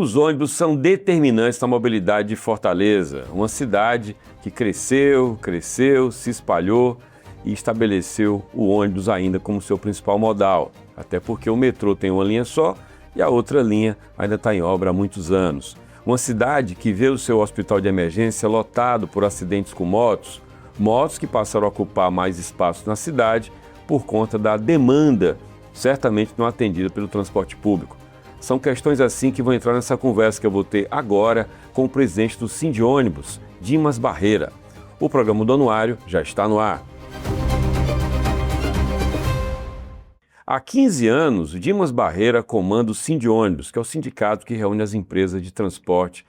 Os ônibus são determinantes na mobilidade de Fortaleza, uma cidade que cresceu, se espalhou e estabeleceu o ônibus ainda como seu principal modal, até porque o metrô tem uma linha só e a outra linha ainda está em obra há muitos anos. Uma cidade que vê o seu hospital de emergência lotado por acidentes com motos que passaram a ocupar mais espaço na cidade por conta da demanda, certamente não atendida pelo transporte público. São questões assim que vão entrar nessa conversa que eu vou ter agora com o presidente do Sindônibus, Dimas Barreira. O programa do Anuário já está no ar. Há 15 anos, Dimas Barreira comanda o Sindônibus, que é o sindicato que reúne as empresas de transporte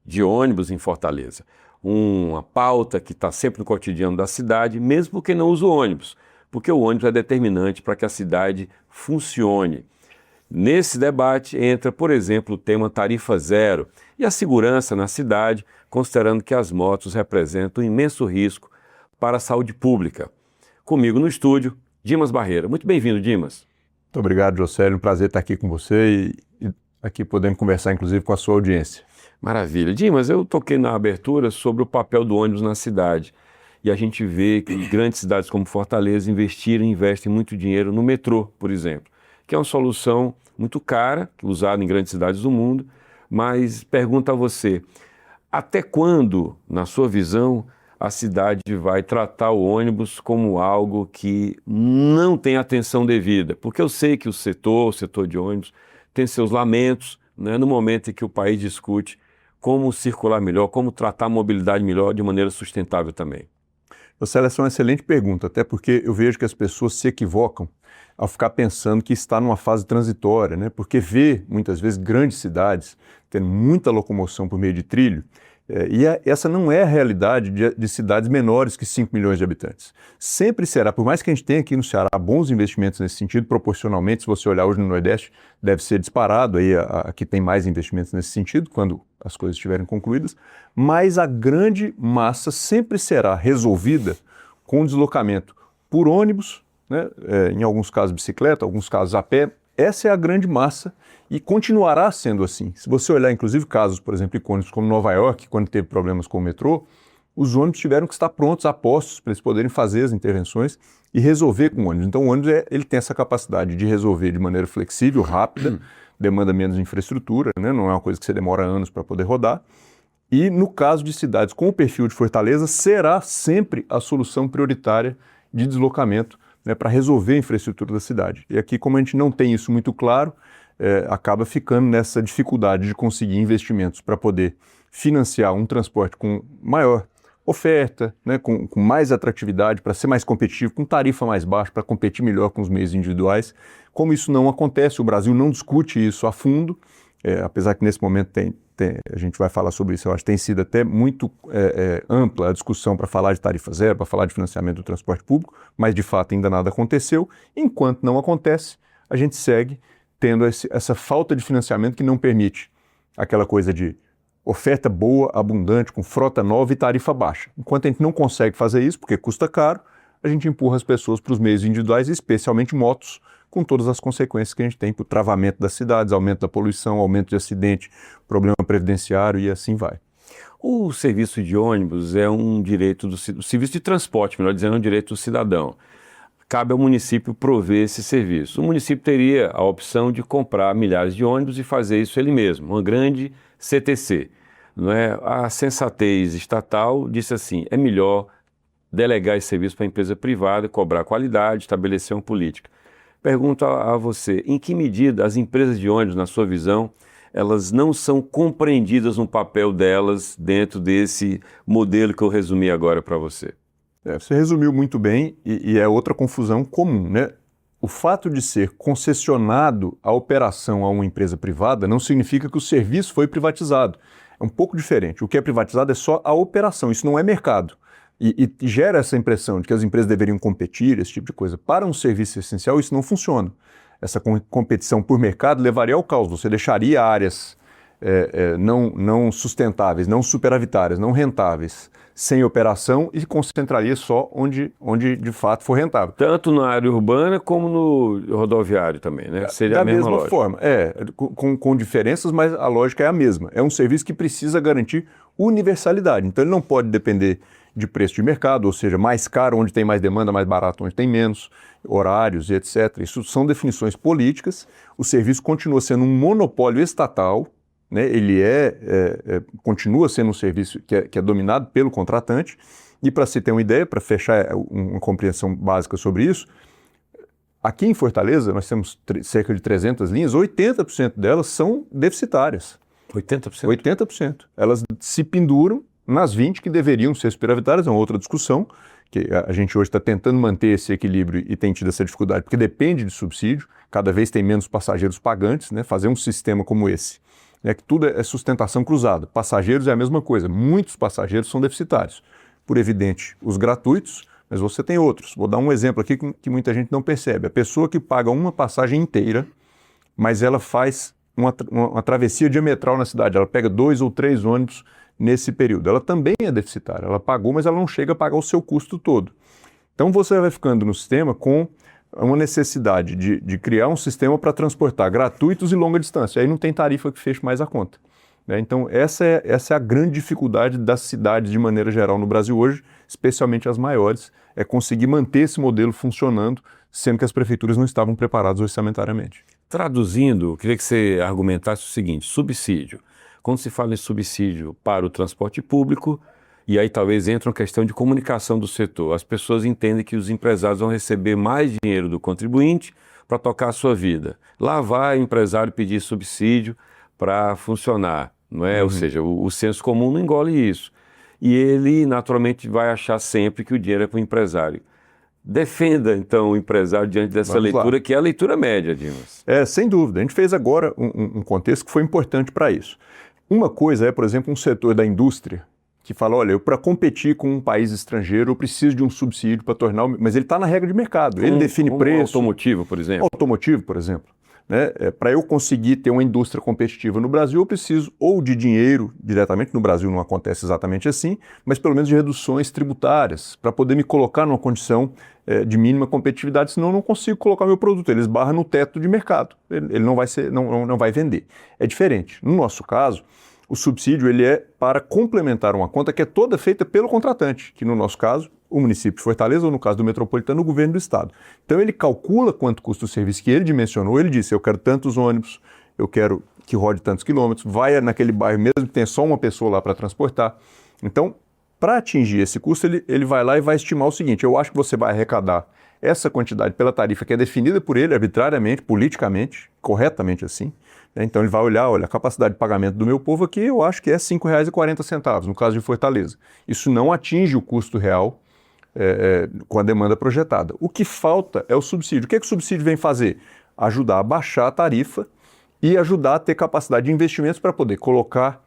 de ônibus em Fortaleza. Uma pauta que está sempre no cotidiano da cidade, mesmo porque não usa o ônibus, porque o ônibus é determinante para que a cidade funcione. Nesse debate entra, por exemplo, o tema tarifa zero e a segurança na cidade, considerando que as motos representam um imenso risco para a saúde pública. Comigo no estúdio, Dimas Barreira. Muito bem-vindo, Dimas. Muito obrigado, Jocélio. Um prazer estar aqui com você e aqui podendo conversar, inclusive, com a sua audiência. Maravilha. Dimas, eu toquei na abertura sobre o papel do ônibus na cidade. E a gente vê que grandes cidades como Fortaleza investem muito dinheiro no metrô, por exemplo, que é uma solução muito cara, usada em grandes cidades do mundo, mas pergunto a você, até quando, na sua visão, a cidade vai tratar o ônibus como algo que não tem atenção devida? Porque eu sei que o setor de ônibus, tem seus lamentos, né, no momento em que o país discute como circular melhor, como tratar a mobilidade melhor de maneira sustentável também. Essa é uma excelente pergunta, até porque eu vejo que as pessoas se equivocam ao ficar pensando que está numa fase transitória, né? Porque vê, muitas vezes, grandes cidades tendo muita locomoção por meio de trilho, essa não é a realidade de cidades menores que 5 milhões de habitantes. Sempre será, por mais que a gente tenha aqui no Ceará bons investimentos nesse sentido, proporcionalmente, se você olhar hoje no Nordeste, deve ser disparado, aí aqui tem mais investimentos nesse sentido, quando as coisas estiverem concluídas, mas a grande massa sempre será resolvida com deslocamento por ônibus, né? Em alguns casos bicicleta, em alguns casos a pé. Essa é a grande massa e continuará sendo assim. Se você olhar, inclusive, casos, por exemplo, icônicos como Nova York, quando teve problemas com o metrô, os ônibus tiveram que estar prontos, apostos, para eles poderem fazer as intervenções e resolver com o ônibus. Então, o ônibus ele tem essa capacidade de resolver de maneira flexível, rápida, demanda menos infraestrutura, né? Não é uma coisa que você demora anos para poder rodar. E, no caso de cidades com o perfil de Fortaleza, será sempre a solução prioritária de deslocamento, né, para resolver a infraestrutura da cidade. E aqui, como a gente não tem isso muito claro, acaba ficando nessa dificuldade de conseguir investimentos para poder financiar um transporte com maior oferta, né, com mais atratividade, para ser mais competitivo, com tarifa mais baixa, para competir melhor com os meios individuais. Como isso não acontece, o Brasil não discute isso a fundo, apesar que nesse momento a gente vai falar sobre isso, eu acho que tem sido até muito ampla a discussão para falar de tarifa zero, para falar de financiamento do transporte público, mas de fato ainda nada aconteceu. Enquanto não acontece, a gente segue tendo essa falta de financiamento que não permite aquela coisa de oferta boa, abundante, com frota nova e tarifa baixa. Enquanto a gente não consegue fazer isso, porque custa caro, a gente empurra as pessoas para os meios individuais, especialmente motos, com todas as consequências que a gente tem para o travamento das cidades, aumento da poluição, aumento de acidente, problema previdenciário e assim vai. O serviço de ônibus é um direito o serviço de transporte, melhor dizendo, é um direito do cidadão. Cabe ao município prover esse serviço. O município teria a opção de comprar milhares de ônibus e fazer isso ele mesmo, uma grande CTC. Não é? A sensatez estatal disse assim, é melhor delegar esse serviço para a empresa privada, cobrar qualidade, estabelecer uma política. Pergunto a você, em que medida as empresas de ônibus, na sua visão, elas não são compreendidas no papel delas dentro desse modelo que eu resumi agora para você? Você resumiu muito bem e é outra confusão comum, né? O fato de ser concessionado a operação a uma empresa privada não significa que o serviço foi privatizado. É um pouco diferente. O que é privatizado é só a operação, isso não é mercado. E gera essa impressão de que as empresas deveriam competir, esse tipo de coisa. Para um serviço essencial, isso não funciona. Essa competição por mercado levaria ao caos. Você deixaria áreas não sustentáveis, não superavitárias, não rentáveis, sem operação e concentraria só onde de fato for rentável. Tanto na área urbana como no rodoviário também, né? Seria a mesma lógica. Forma, com diferenças, mas a lógica é a mesma. É um serviço que precisa garantir universalidade. Então ele não pode depender de preço de mercado, ou seja, mais caro onde tem mais demanda, mais barato onde tem menos, horários e etc. Isso são definições políticas. O serviço continua sendo um monopólio estatal, né? Ele continua sendo um serviço que é dominado pelo contratante. E para se ter uma ideia, para fechar uma compreensão básica sobre isso, aqui em Fortaleza nós temos cerca de 300 linhas, 80% delas são deficitárias. 80%? 80%. Elas se penduram nas 20 que deveriam ser superavitárias, é uma outra discussão, que a gente hoje está tentando manter esse equilíbrio e tem tido essa dificuldade, porque depende de subsídio, cada vez tem menos passageiros pagantes, né? Fazer um sistema como esse, né, que tudo é sustentação cruzada. Passageiros é a mesma coisa, muitos passageiros são deficitários. Por evidente, os gratuitos, mas você tem outros. Vou dar um exemplo aqui que muita gente não percebe. A pessoa que paga uma passagem inteira, mas ela faz uma travessia diametral na cidade, ela pega 2 ou 3 ônibus nesse período. Ela também é deficitária, ela pagou, mas ela não chega a pagar o seu custo todo. Então você vai ficando no sistema com uma necessidade de criar um sistema para transportar gratuitos e longa distância. Aí não tem tarifa que feche mais a conta, né? Então essa é a grande dificuldade das cidades de maneira geral no Brasil hoje, especialmente as maiores, é conseguir manter esse modelo funcionando, sendo que as prefeituras não estavam preparadas orçamentariamente. Traduzindo, eu queria que você argumentasse o seguinte: subsídio. Quando se fala em subsídio para o transporte público, e aí talvez entre uma questão de comunicação do setor, as pessoas entendem que os empresários vão receber mais dinheiro do contribuinte para tocar a sua vida. Lá vai o empresário pedir subsídio para funcionar, não é? Ou seja, o senso comum não engole isso. E ele naturalmente vai achar sempre que o dinheiro é para o empresário. Defenda, então, o empresário diante dessa leitura, que é a leitura média, Dimas. Sem dúvida. A gente fez agora um contexto que foi importante para isso. Uma coisa é, por exemplo, um setor da indústria que fala, olha, para competir com um país estrangeiro, eu preciso de um subsídio para tornar... Mas ele está na regra de mercado, ele define preço. Automotivo, por exemplo. Automotivo, por exemplo. Né? Para eu conseguir ter uma indústria competitiva no Brasil, eu preciso ou de dinheiro, diretamente no Brasil não acontece exatamente assim, mas pelo menos de reduções tributárias, para poder me colocar numa condição de mínima competitividade, senão eu não consigo colocar meu produto, ele esbarra no teto de mercado, ele não vai vender. É diferente. No nosso caso, o subsídio ele é para complementar uma conta que é toda feita pelo contratante, que no nosso caso, o município de Fortaleza, ou no caso do metropolitano, o governo do estado. Então ele calcula quanto custa o serviço que ele dimensionou, ele disse, eu quero tantos ônibus, eu quero que rode tantos quilômetros, vai naquele bairro mesmo que tenha só uma pessoa lá para transportar. Então, para atingir esse custo, ele vai lá e vai estimar o seguinte, eu acho que você vai arrecadar essa quantidade pela tarifa que é definida por ele arbitrariamente, politicamente, corretamente assim. Então ele vai olhar, olha, a capacidade de pagamento do meu povo aqui eu acho que é R$ 5,40, no caso de Fortaleza. Isso não atinge o custo real com a demanda projetada. O que falta é o subsídio. O que o subsídio vem fazer? Ajudar a baixar a tarifa e ajudar a ter capacidade de investimentos para poder colocar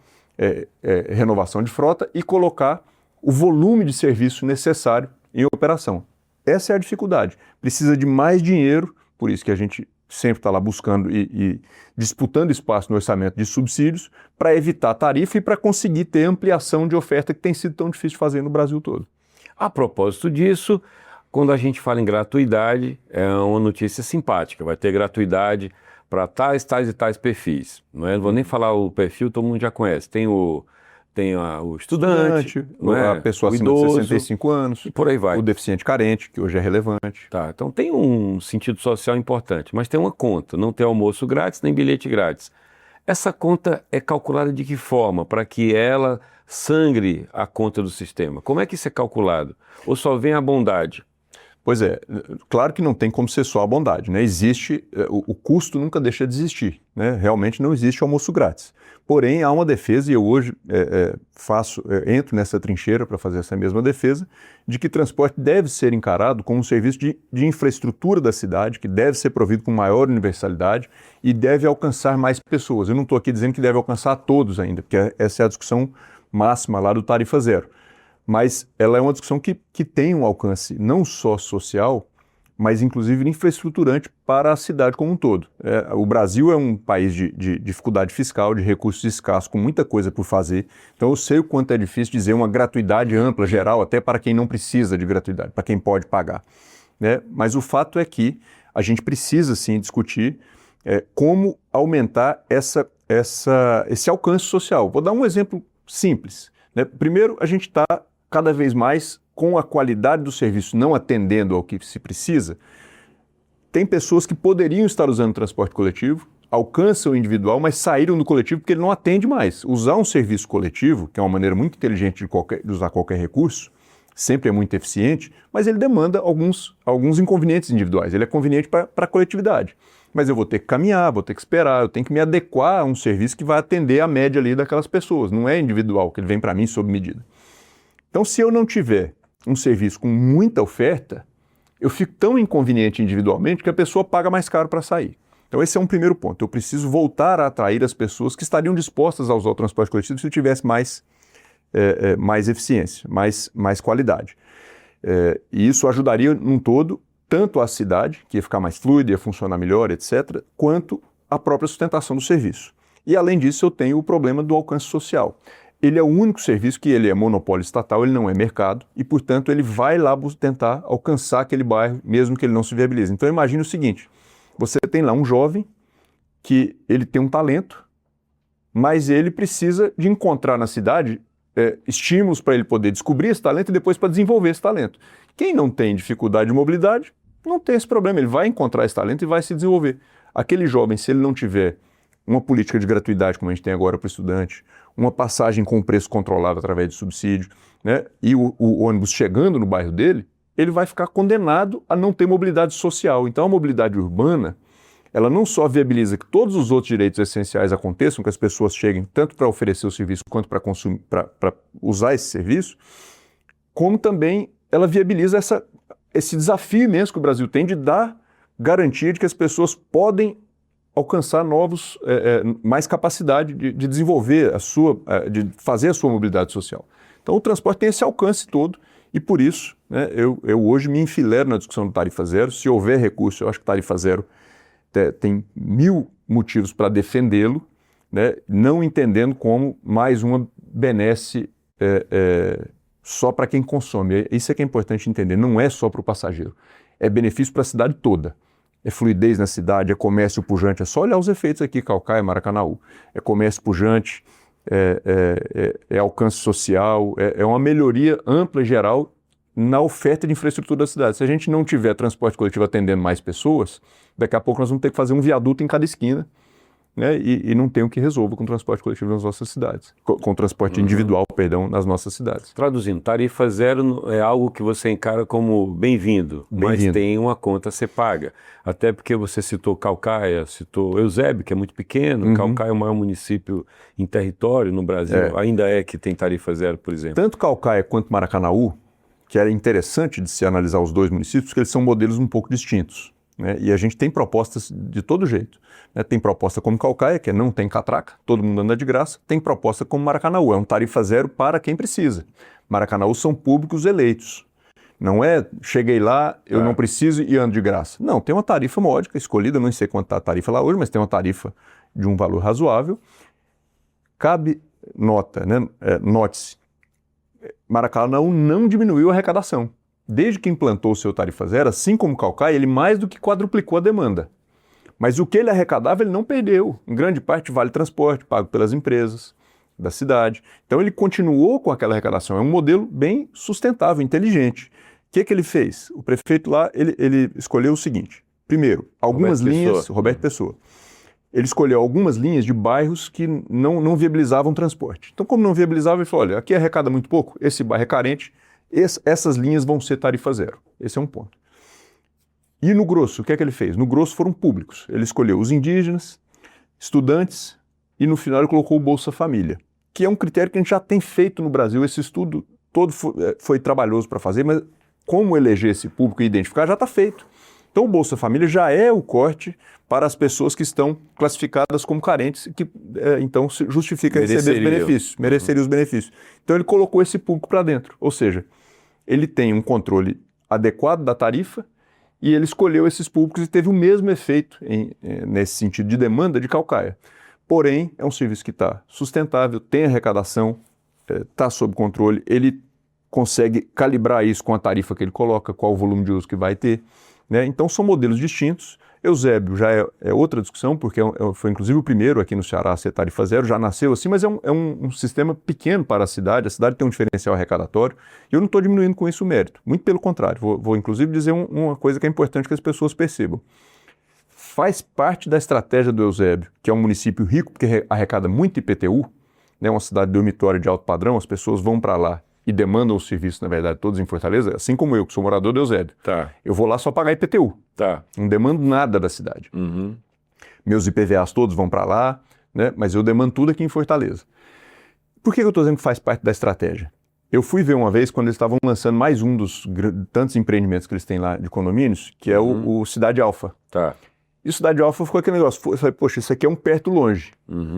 renovação de frota e colocar o volume de serviço necessário em operação. Essa é a dificuldade. Precisa de mais dinheiro, por isso que a gente sempre está lá buscando e disputando espaço no orçamento de subsídios para evitar tarifa e para conseguir ter ampliação de oferta que tem sido tão difícil de fazer no Brasil todo. A propósito disso, quando a gente fala em gratuidade, é uma notícia simpática. Vai ter gratuidade para tais e tais perfis. Não vou nem falar o perfil, todo mundo já conhece. Tem o estudante, a pessoa acima de 65 anos, e por aí vai. O deficiente carente, que hoje é relevante. Tá, então tem um sentido social importante, mas tem uma conta, não tem almoço grátis nem bilhete grátis. Essa conta é calculada de que forma para que ela sangre a conta do sistema? Como é que isso é calculado? Ou só vem a bondade? Pois é, claro que não tem como ser só a bondade, né? Existe, o custo nunca deixa de existir, né? Realmente não existe almoço grátis. Porém, há uma defesa, e eu hoje entro nessa trincheira para fazer essa mesma defesa, de que transporte deve ser encarado como um serviço de infraestrutura da cidade, que deve ser provido com maior universalidade e deve alcançar mais pessoas. Eu não estou aqui dizendo que deve alcançar a todos ainda, porque essa é a discussão máxima lá do tarifa zero. Mas ela é uma discussão que tem um alcance não só social, mas inclusive infraestruturante para a cidade como um todo. O Brasil é um país de dificuldade fiscal, de recursos escassos, com muita coisa por fazer. Então eu sei o quanto é difícil dizer uma gratuidade ampla, geral, até para quem não precisa de gratuidade, para quem pode pagar. Né? Mas o fato é que a gente precisa sim discutir como aumentar esse alcance social. Vou dar um exemplo simples. Né? Primeiro, a gente está cada vez mais com a qualidade do serviço não atendendo ao que se precisa. Tem pessoas que poderiam estar usando o transporte coletivo, alcançam o individual, mas saíram do coletivo porque ele não atende mais. Usar um serviço coletivo, que é uma maneira muito inteligente de usar qualquer recurso, sempre é muito eficiente, mas ele demanda alguns inconvenientes individuais. Ele é conveniente para a coletividade. Mas eu vou ter que caminhar, vou ter que esperar, eu tenho que me adequar a um serviço que vai atender a média ali daquelas pessoas. Não é individual, que ele vem para mim sob medida. Então, se eu não tiver um serviço com muita oferta, eu fico tão inconveniente individualmente que a pessoa paga mais caro para sair. Então esse é um primeiro ponto. Eu preciso voltar a atrair as pessoas que estariam dispostas a usar o transporte coletivo se eu tivesse mais eficiência, mais qualidade. E isso ajudaria num todo, tanto a cidade, que ia ficar mais fluida, ia funcionar melhor, etc., quanto a própria sustentação do serviço. E além disso eu tenho o problema do alcance social. Ele é o único serviço que ele é monopólio estatal, ele não é mercado, e, portanto, ele vai lá tentar alcançar aquele bairro, mesmo que ele não se viabilize. Então, imagine o seguinte, você tem lá um jovem que ele tem um talento, mas ele precisa de encontrar na cidade estímulos para ele poder descobrir esse talento e depois para desenvolver esse talento. Quem não tem dificuldade de mobilidade, não tem esse problema, ele vai encontrar esse talento e vai se desenvolver. Aquele jovem, se ele não tiver uma política de gratuidade, como a gente tem agora para o estudante, uma passagem com preço controlado através de subsídio, né, e o ônibus chegando no bairro dele, ele vai ficar condenado a não ter mobilidade social. Então a mobilidade urbana, ela não só viabiliza que todos os outros direitos essenciais aconteçam, que as pessoas cheguem tanto para oferecer o serviço quanto para consumir, para usar esse serviço, como também ela viabiliza esse desafio imenso que o Brasil tem de dar garantia de que as pessoas podem alcançar mais capacidade de desenvolver de fazer a sua mobilidade social. Então o transporte tem esse alcance todo e por isso, né, eu hoje me enfilero na discussão do tarifa zero. Se houver recurso, eu acho que tarifa zero tem 1000 motivos para defendê-lo, né, não entendendo como mais uma benesse só para quem consome. Isso é que é importante entender, não é só para o passageiro, é benefício para a cidade toda. É fluidez na cidade, é comércio pujante, é só olhar os efeitos aqui, Caucaia, Maracanaú. É comércio pujante, é alcance social, é uma melhoria ampla e geral na oferta de infraestrutura da cidade. Se a gente não tiver transporte coletivo atendendo mais pessoas, daqui a pouco nós vamos ter que fazer um viaduto em cada esquina, né, e não tem o que resolva com o transporte coletivo nas nossas cidades, com o transporte individual, perdão, nas nossas cidades. Traduzindo, tarifa zero é algo que você encara como bem-vindo, mas tem uma conta a ser paga. Até porque você citou Caucaia, citou Eusébio, que é muito pequeno, Caucaia é o maior município em território no Brasil, ainda que tem tarifa zero, por exemplo. Tanto Caucaia quanto Maracanaú, que era interessante de se analisar os dois municípios, porque eles são modelos um pouco distintos. Né? E a gente tem propostas de todo jeito. Né? Tem proposta como Caucaia, que não tem catraca, todo mundo anda de graça. Tem proposta como Maracanaú, é um tarifa zero para quem precisa. Maracanaú são públicos eleitos. Não é, cheguei lá, eu não preciso e ando de graça. Não, tem uma tarifa módica escolhida, não sei quanto está a tarifa lá hoje, mas tem uma tarifa de um valor razoável. Cabe nota, né? Note-se, Maracanaú não diminuiu a arrecadação. Desde que implantou o seu tarifa zero, assim como Caucaia, ele mais do que quadruplicou a demanda. Mas o que ele arrecadava, ele não perdeu. Em grande parte, vale transporte, pago pelas empresas da cidade. Então ele continuou com aquela arrecadação. É um modelo bem sustentável, inteligente. O que ele fez? O prefeito lá, ele escolheu o seguinte. Primeiro, algumas linhas... Roberto Pessoa. Ele escolheu algumas linhas de bairros que não viabilizavam transporte. Então, como não viabilizava, ele falou, olha, aqui arrecada muito pouco, esse bairro é carente, essas linhas vão ser tarifa zero. Esse é um ponto. E no grosso, o que é que ele fez? No grosso foram públicos. Ele escolheu os indígenas, estudantes e no final ele colocou o Bolsa Família, que é um critério que a gente já tem feito no Brasil. Esse estudo todo foi trabalhoso para fazer, mas como eleger esse público e identificar já está feito. Então o Bolsa Família já é o corte para as pessoas que estão classificadas como carentes, que então justifica receber os benefícios, mereceria os benefícios. Então ele colocou esse público para dentro, ou seja, ele tem um controle adequado da tarifa E ele escolheu esses públicos e teve o mesmo efeito nesse sentido de demanda de Caucaia. Porém, é um serviço que está sustentável, tem arrecadação, está sob controle, ele consegue calibrar isso com a tarifa que ele coloca, qual o volume de uso que vai ter, né? Então são modelos distintos. Eusébio já é outra discussão, porque foi inclusive o primeiro aqui no Ceará a ser tarifa zero, já nasceu assim, mas é um sistema pequeno para a cidade tem um diferencial arrecadatório, e eu não estou diminuindo com isso o mérito, muito pelo contrário, vou inclusive dizer uma coisa que é importante que as pessoas percebam. Faz parte da estratégia do Eusébio, que é um município rico, porque arrecada muito IPTU, né, uma cidade dormitória de alto padrão, as pessoas vão para lá e demandam os serviços, na verdade, todos em Fortaleza, assim como eu, que sou morador do Eusébio. Tá. Eu vou lá só pagar IPTU. Tá. Não demando nada da cidade. Uhum. Meus IPVAs todos vão para lá, né, mas eu demando tudo aqui em Fortaleza. Por que eu estou dizendo que faz parte da estratégia? Eu fui ver uma vez quando eles estavam lançando mais um dos tantos empreendimentos que eles têm lá de condomínios, que é o Cidade Alfa. Tá. E Cidade Alfa ficou aquele negócio, eu falei, poxa, isso aqui é um perto longe.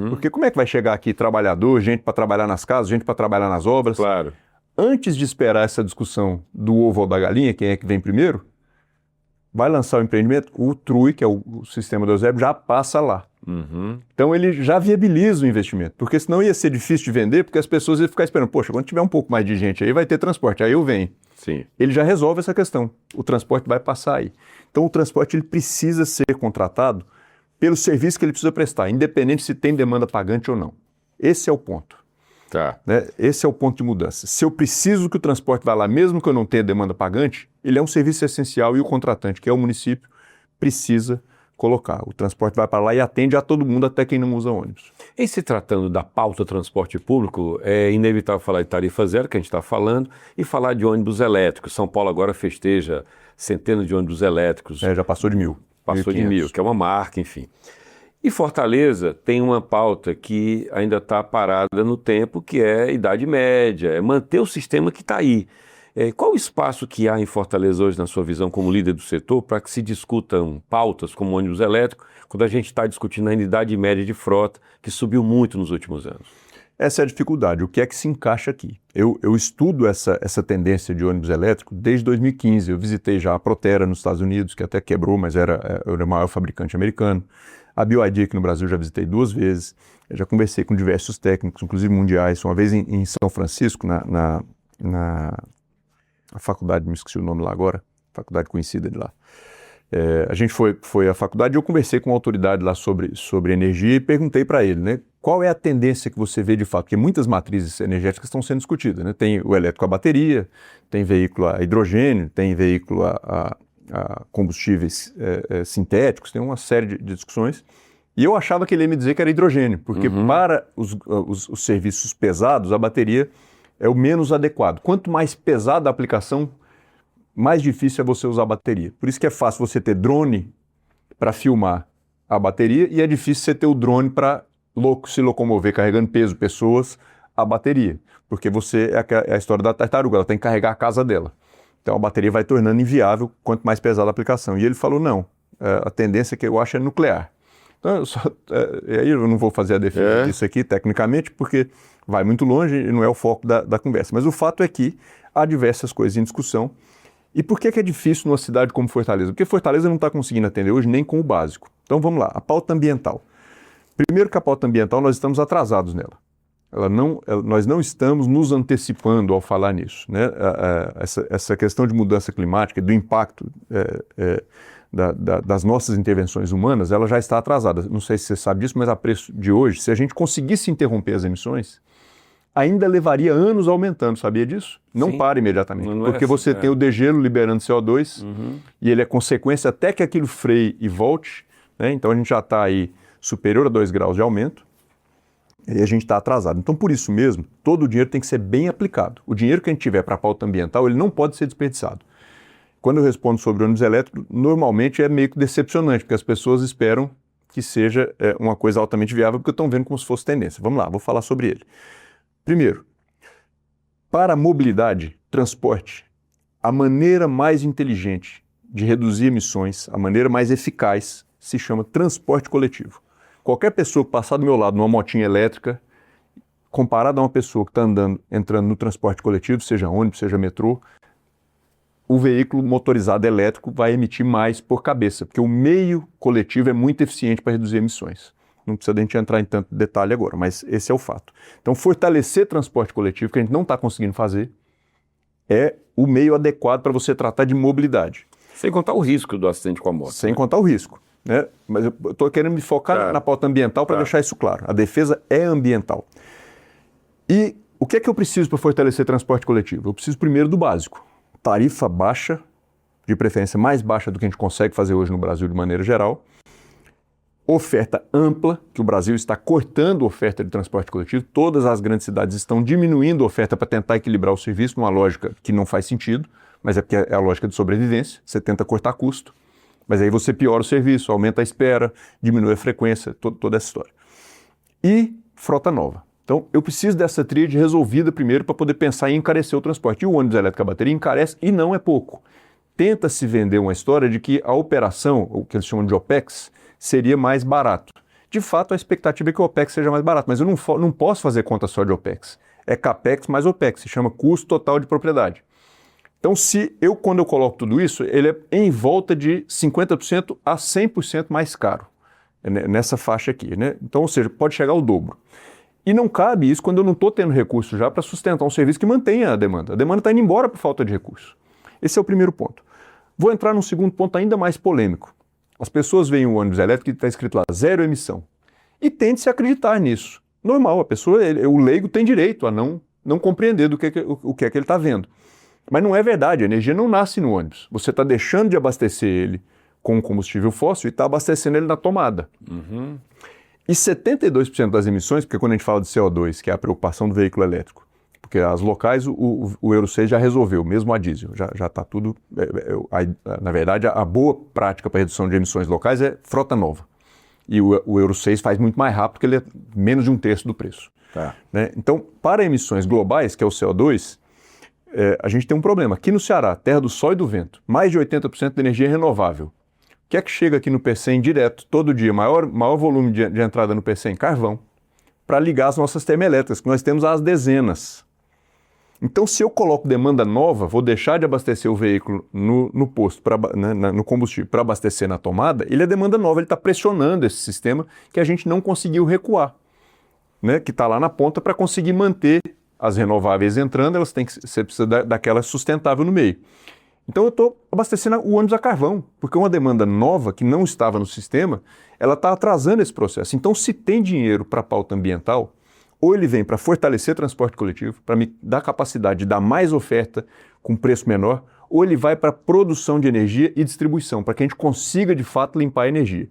Porque como é que vai chegar aqui trabalhador, gente para trabalhar nas casas, gente para trabalhar nas obras? Claro. Antes de esperar essa discussão do ovo ou da galinha, quem é que vem primeiro, vai lançar o empreendimento, o TRUI, que é o sistema do Eusébio, já passa lá. Então ele já viabiliza o investimento, porque senão ia ser difícil de vender, porque as pessoas iam ficar esperando, poxa, quando tiver um pouco mais de gente aí vai ter transporte, aí eu venho. Sim. Ele já resolve essa questão, o transporte vai passar aí. Então o transporte ele precisa ser contratado pelo serviço que ele precisa prestar, independente se tem demanda pagante ou não. Esse é o ponto. Tá. Né? Esse é o ponto de mudança. Se eu preciso que o transporte vá lá, mesmo que eu não tenha demanda pagante, ele é um serviço essencial e o contratante, que é o município, precisa colocar. O transporte vai para lá e atende a todo mundo, até quem não usa ônibus. Em se tratando da pauta transporte público, é inevitável falar de tarifa zero, que a gente está falando, e falar de ônibus elétricos. São Paulo agora festeja centenas de ônibus elétricos. Já passou de 1.000. Passou de 1.000, que é uma marca, enfim. E Fortaleza tem uma pauta que ainda está parada no tempo, que é a Idade Média, é manter o sistema que está aí. Qual o espaço que há em Fortaleza hoje, na sua visão, como líder do setor, para que se discutam pautas como ônibus elétrico, quando a gente está discutindo a Idade Média de frota, que subiu muito nos últimos anos? Essa é a dificuldade. O que é que se encaixa aqui? Eu estudo essa tendência de ônibus elétrico desde 2015. Eu visitei já a Proterra nos Estados Unidos, que até quebrou, mas era o maior fabricante americano. A BYD aqui no Brasil já visitei 2 vezes. Eu já conversei com diversos técnicos, inclusive mundiais. Uma vez em São Francisco, na faculdade, me esqueci o nome lá agora, faculdade conhecida de lá. A gente foi à faculdade e eu conversei com uma autoridade lá sobre energia e perguntei para ele, né, qual é a tendência que você vê de fato, porque muitas matrizes energéticas estão sendo discutidas, né? Tem o elétrico a bateria, tem veículo a hidrogênio, tem veículo a combustíveis sintéticos, tem uma série de discussões. E eu achava que ele ia me dizer que era hidrogênio, porque para os serviços pesados, a bateria é o menos adequado. Quanto mais pesada a aplicação, mais difícil é você usar a bateria. Por isso que é fácil você ter drone para filmar a bateria e é difícil você ter o drone para se locomover carregando peso, pessoas, a bateria. Porque é a história da tartaruga, ela tem que carregar a casa dela. Então a bateria vai tornando inviável quanto mais pesada a aplicação. E ele falou, não, a tendência que eu acho é nuclear. Então, aí eu não vou fazer a defesa disso aqui tecnicamente, porque vai muito longe e não é o foco da conversa. Mas o fato é que há diversas coisas em discussão. E por que é difícil numa cidade como Fortaleza? Porque Fortaleza não está conseguindo atender hoje nem com o básico. Então vamos lá, a pauta ambiental. Primeiro que a pauta ambiental, nós estamos atrasados nela. Nós não estamos nos antecipando ao falar nisso, né? Essa questão de mudança climática, do impacto das nossas intervenções humanas, ela já está atrasada. Não sei se você sabe disso, mas a preço de hoje, se a gente conseguisse interromper as emissões, ainda levaria anos aumentando, sabia disso? Não para imediatamente, porque você tem o degelo liberando CO2 e ele é consequência até que aquilo freie e volte, né? Então a gente já está aí superior a 2 graus de aumento. E a gente está atrasado. Então, por isso mesmo, todo o dinheiro tem que ser bem aplicado. O dinheiro que a gente tiver para a pauta ambiental, ele não pode ser desperdiçado. Quando eu respondo sobre ônibus elétrico, normalmente é meio que decepcionante, porque as pessoas esperam que seja uma coisa altamente viável, porque estão vendo como se fosse tendência. Vamos lá, vou falar sobre ele. Primeiro, para a mobilidade, transporte, a maneira mais inteligente de reduzir emissões, a maneira mais eficaz, se chama transporte coletivo. Qualquer pessoa que passar do meu lado numa motinha elétrica, comparada a uma pessoa que está entrando no transporte coletivo, seja ônibus, seja metrô, o veículo motorizado elétrico vai emitir mais por cabeça, porque o meio coletivo é muito eficiente para reduzir emissões. Não precisa de a gente entrar em tanto detalhe agora, mas esse é o fato. Então, fortalecer transporte coletivo, que a gente não está conseguindo fazer, é o meio adequado para você tratar de mobilidade. Sem contar o risco do acidente com a moto. Sem contar o risco, né? Mas eu estou querendo me focar na pauta ambiental para deixar isso claro. A defesa é ambiental. E o que é que eu preciso para fortalecer transporte coletivo? Eu preciso primeiro do básico. Tarifa baixa, de preferência mais baixa do que a gente consegue fazer hoje no Brasil de maneira geral. Oferta ampla, que o Brasil está cortando a oferta de transporte coletivo. Todas as grandes cidades estão diminuindo a oferta para tentar equilibrar o serviço numa lógica que não faz sentido, mas é porque é a lógica de sobrevivência. Você tenta cortar custo, mas aí você piora o serviço, aumenta a espera, diminui a frequência, toda essa história. E frota nova. Então, eu preciso dessa tríade resolvida primeiro para poder pensar em encarecer o transporte. E o ônibus elétrico a bateria encarece e não é pouco. Tenta-se vender uma história de que a operação, o que eles chamam de OPEX, seria mais barato. De fato, a expectativa é que o OPEX seja mais barato, mas eu não posso fazer conta só de OPEX. É CAPEX mais OPEX, se chama custo total de propriedade. Então, quando eu coloco tudo isso, ele é em volta de 50% a 100% mais caro, nessa faixa aqui, né? Então, ou seja, pode chegar ao dobro. E não cabe isso quando eu não estou tendo recurso já para sustentar um serviço que mantenha a demanda. A demanda está indo embora por falta de recurso. Esse é o primeiro ponto. Vou entrar num segundo ponto ainda mais polêmico. As pessoas veem o ônibus elétrico e está escrito lá, 0 emissão. E tende-se a acreditar nisso. Normal, a pessoa, o leigo tem direito a não compreender o que é que ele está vendo. Mas não é verdade, a energia não nasce no ônibus. Você está deixando de abastecer ele com combustível fóssil e está abastecendo ele na tomada. Uhum. E 72% das emissões, porque quando a gente fala de CO2, que é a preocupação do veículo elétrico, porque as locais o Euro 6 já resolveu, mesmo a diesel, já está tudo... na verdade, a boa prática para redução de emissões locais é frota nova. E o Euro 6 faz muito mais rápido, porque ele é menos de 1/3 do preço. Tá. Né? Então, para emissões globais, que é o CO2, a gente tem um problema. Aqui no Ceará, terra do sol e do vento, mais de 80% de energia é renovável. O que é que chega aqui no PCM direto, todo dia, maior volume de entrada no PCM? Carvão, para ligar as nossas termoelétricas, que nós temos às dezenas. Então, se eu coloco demanda nova, vou deixar de abastecer o veículo no posto, no combustível, para abastecer na tomada, ele é demanda nova, ele está pressionando esse sistema que a gente não conseguiu recuar, né? Que está lá na ponta para conseguir manter as renováveis entrando, você precisa daquela sustentável no meio. Então, eu estou abastecendo o ônibus a carvão, porque uma demanda nova que não estava no sistema, ela está atrasando esse processo. Então, se tem dinheiro para a pauta ambiental, ou ele vem para fortalecer transporte coletivo, para me dar capacidade de dar mais oferta com preço menor, ou ele vai para produção de energia e distribuição, para que a gente consiga, de fato, limpar a energia.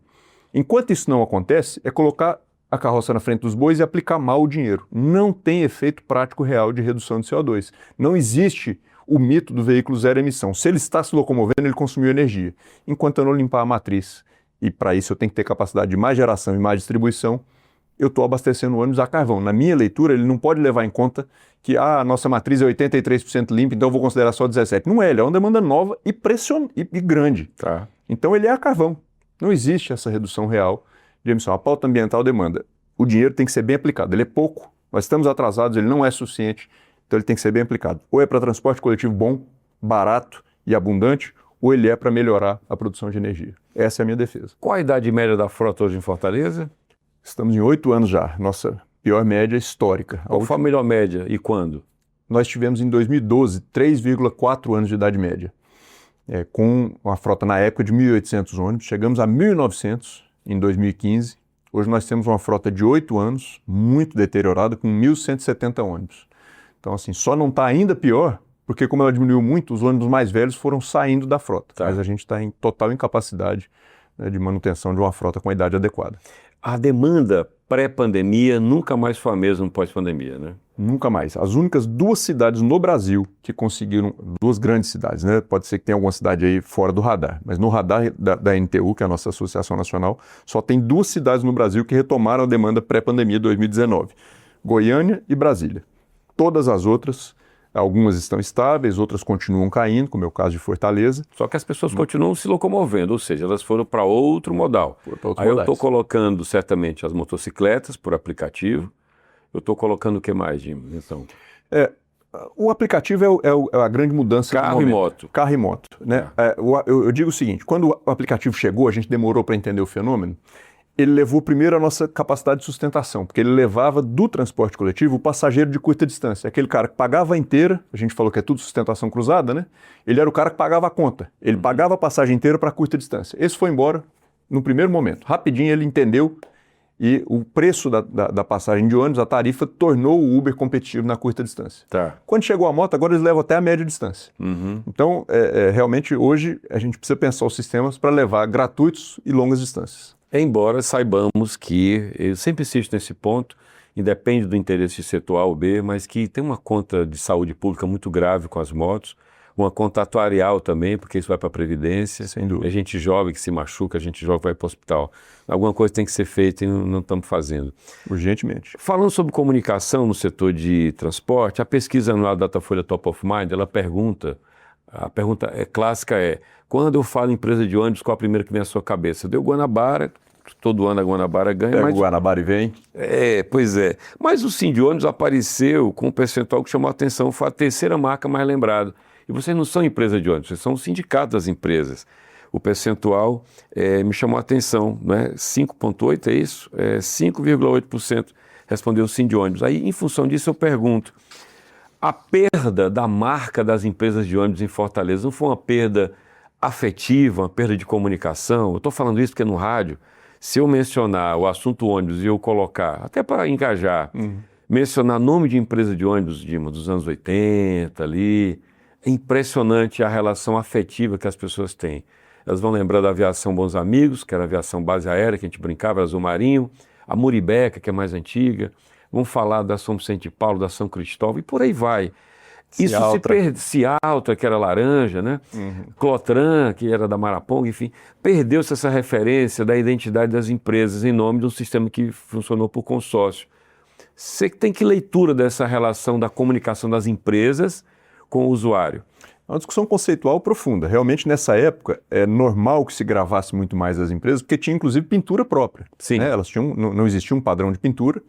Enquanto isso não acontece, é colocar a carroça na frente dos bois e aplicar mal o dinheiro. Não tem efeito prático real de redução de CO2. Não existe o mito do veículo zero emissão. Se ele está se locomovendo, ele consumiu energia. Enquanto eu não limpar a matriz, e para isso eu tenho que ter capacidade de mais geração e mais distribuição, eu estou abastecendo o ônibus a carvão. Na minha leitura, ele não pode levar em conta que a nossa matriz é 83% limpa, então eu vou considerar só 17%. Não é, ele é uma demanda nova e grande. Tá. Então ele é a carvão. Não existe essa redução real de emissão. A pauta ambiental demanda. O dinheiro tem que ser bem aplicado. Ele é pouco, nós estamos atrasados, ele não é suficiente, então ele tem que ser bem aplicado. Ou é para transporte coletivo bom, barato e abundante, ou ele é para melhorar a produção de energia. Essa é a minha defesa. Qual a idade média da frota hoje em Fortaleza? Estamos em 8 anos já, nossa pior média histórica. Qual foi a melhor média e quando? Nós tivemos em 2012 3,4 anos de idade média, com uma frota na época de 1.800 ônibus, chegamos a 1.900 em 2015, hoje nós temos uma frota de 8 anos, muito deteriorada, com 1.170 ônibus. Então assim, só não está ainda pior, porque como ela diminuiu muito, os ônibus mais velhos foram saindo da frota, mas a gente está em total incapacidade, né, de manutenção de uma frota com a idade adequada. A demanda pré-pandemia nunca mais foi a mesma pós-pandemia, né? Nunca mais. As únicas 2 cidades no Brasil que conseguiram, 2 grandes cidades, né? Pode ser que tenha alguma cidade aí fora do radar, mas no radar da NTU, que é a nossa Associação Nacional, só tem 2 cidades no Brasil que retomaram a demanda pré-pandemia 2019, Goiânia e Brasília. Todas as outras, algumas estão estáveis, outras continuam caindo, como é o caso de Fortaleza. Só que as pessoas continuam se locomovendo, ou seja, elas foram para outro modal. Aí eu estou colocando certamente as motocicletas por aplicativo. Eu estou colocando o que mais, Jim? Então, O aplicativo é a grande mudança do Carro e momento. moto. Carro e moto. Né? Eu digo o seguinte, quando o aplicativo chegou, a gente demorou para entender o fenômeno, ele levou primeiro a nossa capacidade de sustentação, porque ele levava do transporte coletivo o passageiro de curta distância. Aquele cara que pagava a inteira, a gente falou que é tudo sustentação cruzada, né? Ele era o cara que pagava a conta. Ele pagava a passagem inteira para curta distância. Esse foi embora no primeiro momento. Rapidinho ele entendeu e o preço da passagem de ônibus, a tarifa, tornou o Uber competitivo na curta distância. Tá. Quando chegou a moto, agora eles levam até a média distância. Então, realmente, hoje, a gente precisa pensar os sistemas para levar gratuitos e longas distâncias. Embora saibamos que, eu sempre insisto nesse ponto, independe do interesse de setor A ou B, mas que tem uma conta de saúde pública muito grave com as motos, uma conta atuarial também, porque isso vai para a Previdência. Sem dúvida. A gente jovem que se machuca, a gente jovem vai para o hospital. Alguma coisa tem que ser feita e não estamos fazendo. Urgentemente. Falando sobre comunicação no setor de transporte, a pesquisa anual da Datafolha Top of Mind, ela pergunta, a pergunta clássica é, quando eu falo em empresa de ônibus, qual a primeira que vem à sua cabeça? Deu Guanabara, todo ano a Guanabara ganha. Pega mas... o Guanabara e vem. Pois é. Mas o Sim de ônibus apareceu com um percentual que chamou a atenção, foi a terceira marca mais lembrada. E vocês não são empresa de ônibus, vocês são o sindicato das empresas. O percentual me chamou a atenção, não é? 5,8% é isso? 5,8% respondeu sim de ônibus. Aí, em função disso, eu pergunto, a perda da marca das empresas de ônibus em Fortaleza não foi uma perda afetiva, uma perda de comunicação? Eu estou falando isso porque no rádio, se eu mencionar o assunto ônibus e eu colocar, até para engajar, mencionar nome de empresa de ônibus, Dima, dos anos 80 ali, é impressionante a relação afetiva que as pessoas têm. Elas vão lembrar da Aviação Bons Amigos, que era a aviação base aérea, que a gente brincava, Azul Marinho, a Muribeca, que é mais antiga, vão falar da São Vicente de Paulo, da São Cristóvão, e por aí vai. Isso se perde, Cialtra, que era laranja, né? Clotran, que era da Maraponga, enfim, perdeu-se essa referência da identidade das empresas em nome de um sistema que funcionou por consórcio. Você tem que leitura dessa relação da comunicação das empresas com o usuário? É uma discussão conceitual profunda. Realmente, nessa época, é normal que se gravasse muito mais as empresas, porque tinha, inclusive, pintura própria. Sim. Né? Elas tinham, não existia um padrão de pintura,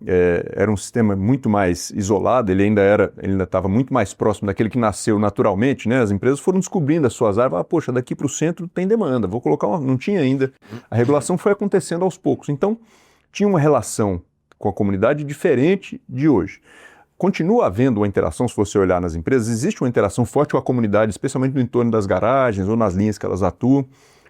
era um sistema muito mais isolado, ele ainda estava muito mais próximo daquele que nasceu naturalmente, né? As empresas foram descobrindo as suas áreas, poxa, daqui para o centro tem demanda, vou colocar uma... Não tinha ainda. A regulação foi acontecendo aos poucos. Então, tinha uma relação com a comunidade diferente de hoje. Continua havendo uma interação, se você olhar nas empresas, existe uma interação forte com a comunidade, especialmente no entorno das garagens ou nas linhas que elas atuam,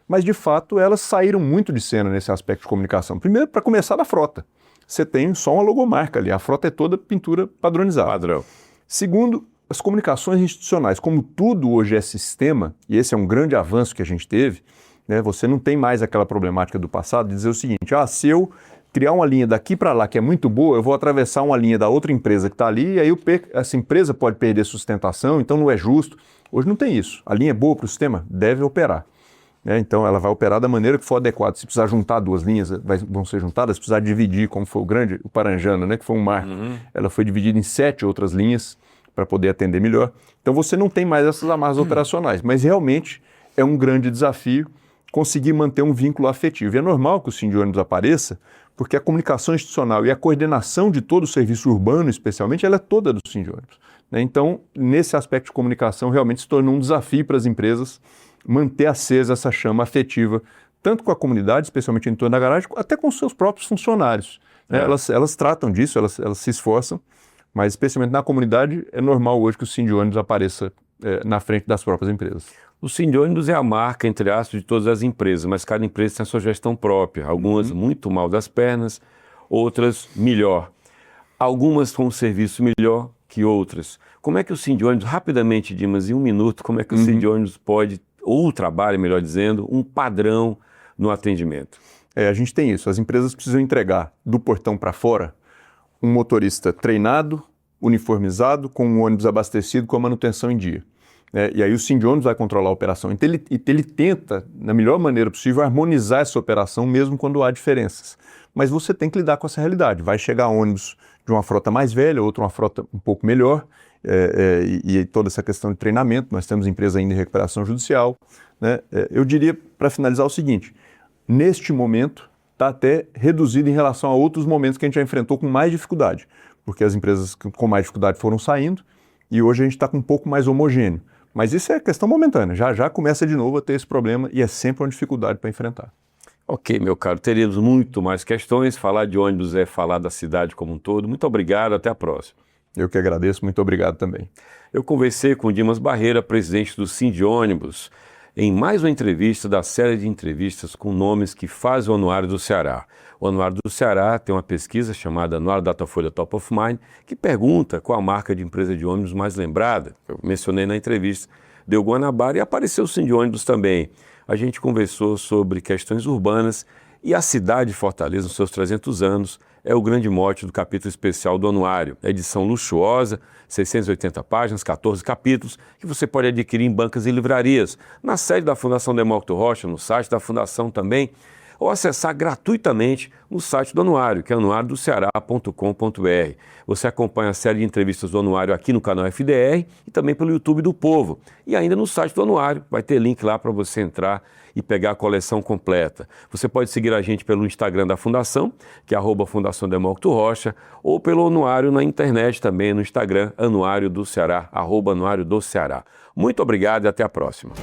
mas de fato elas saíram muito de cena nesse aspecto de comunicação. Primeiro, para começar, da frota. Você tem só uma logomarca ali, a frota é toda pintura padronizada. Padrão. Segundo, as comunicações institucionais, como tudo hoje é sistema, e esse é um grande avanço que a gente teve, né, você não tem mais aquela problemática do passado de dizer o seguinte, se eu criar uma linha daqui para lá que é muito boa, eu vou atravessar uma linha da outra empresa que está ali e aí essa empresa pode perder sustentação, então não é justo. Hoje não tem isso. A linha é boa para o sistema? Deve operar. Então ela vai operar da maneira que for adequada. Se precisar juntar duas linhas, vão ser juntadas. Se precisar dividir, como foi o Paranjana, né, que foi um marco, ela foi dividida em 7 outras linhas para poder atender melhor. Então você não tem mais essas amarras operacionais, mas realmente é um grande desafio conseguir manter um vínculo afetivo. E é normal que o Sim de ônibus apareça, porque a comunicação institucional e a coordenação de todo o serviço urbano, especialmente, ela é toda do Sim de ônibus. Então, nesse aspecto de comunicação, realmente se tornou um desafio para as empresas manter acesa essa chama afetiva, tanto com a comunidade, especialmente em torno da garagem, até com os seus próprios funcionários. Elas tratam disso, elas se esforçam, mas especialmente na comunidade, é normal hoje que o Sim de ônibus apareça na frente das próprias empresas. O Sim de ônibus é a marca, entre aspas, de todas as empresas, mas cada empresa tem a sua gestão própria. Algumas muito mal das pernas, outras melhor. Algumas com um serviço melhor que outras. Como é que o Sim de ônibus, rapidamente, Dimas, em 1 minuto, como é que o Sim de ônibus pode, ou trabalha, melhor dizendo, um padrão no atendimento? A gente tem isso. As empresas precisam entregar do portão para fora um motorista treinado, uniformizado, com um ônibus abastecido com a manutenção em dia. E aí o Sim de ônibus vai controlar a operação. Então ele tenta, na melhor maneira possível, harmonizar essa operação, mesmo quando há diferenças. Mas você tem que lidar com essa realidade. Vai chegar ônibus de uma frota mais velha, outra uma frota um pouco melhor, e toda essa questão de treinamento. Nós temos empresa ainda em recuperação judicial. Eu diria, para finalizar, o seguinte, neste momento está até reduzido em relação a outros momentos que a gente já enfrentou com mais dificuldade, porque as empresas com mais dificuldade foram saindo, e hoje a gente está com um pouco mais homogêneo. Mas isso é questão momentânea, já começa de novo a ter esse problema e é sempre uma dificuldade para enfrentar. Ok, meu caro, teríamos muito mais questões. Falar de ônibus é falar da cidade como um todo. Muito obrigado, até a próxima. Eu que agradeço, muito obrigado também. Eu conversei com o Dimas Barreira, presidente do Sindônibus, em mais uma entrevista da série de entrevistas com nomes que fazem o Anuário do Ceará. O Anuário do Ceará tem uma pesquisa chamada Anuário Datafolha Top of Mind, que pergunta qual a marca de empresa de ônibus mais lembrada. Eu mencionei na entrevista, deu Guanabara e apareceu o Sindônibus também. A gente conversou sobre questões urbanas e a cidade de Fortaleza, nos seus 300 anos, é o grande mote do capítulo especial do Anuário. É edição luxuosa, 680 páginas, 14 capítulos, que você pode adquirir em bancas e livrarias, na sede da Fundação Demócrito Rocha, no site da Fundação também, ou acessar gratuitamente no site do Anuário, que é anuariodoceará.com.br. Você acompanha a série de entrevistas do Anuário aqui no canal FDR e também pelo YouTube do Povo. E ainda no site do Anuário, vai ter link lá para você entrar e pegar a coleção completa. Você pode seguir a gente pelo Instagram da Fundação, que é @Fundação Demócrito Rocha, ou pelo Anuário na internet também, no Instagram, Anuário do Ceará, @Anuário do Ceará. Muito obrigado e até a próxima.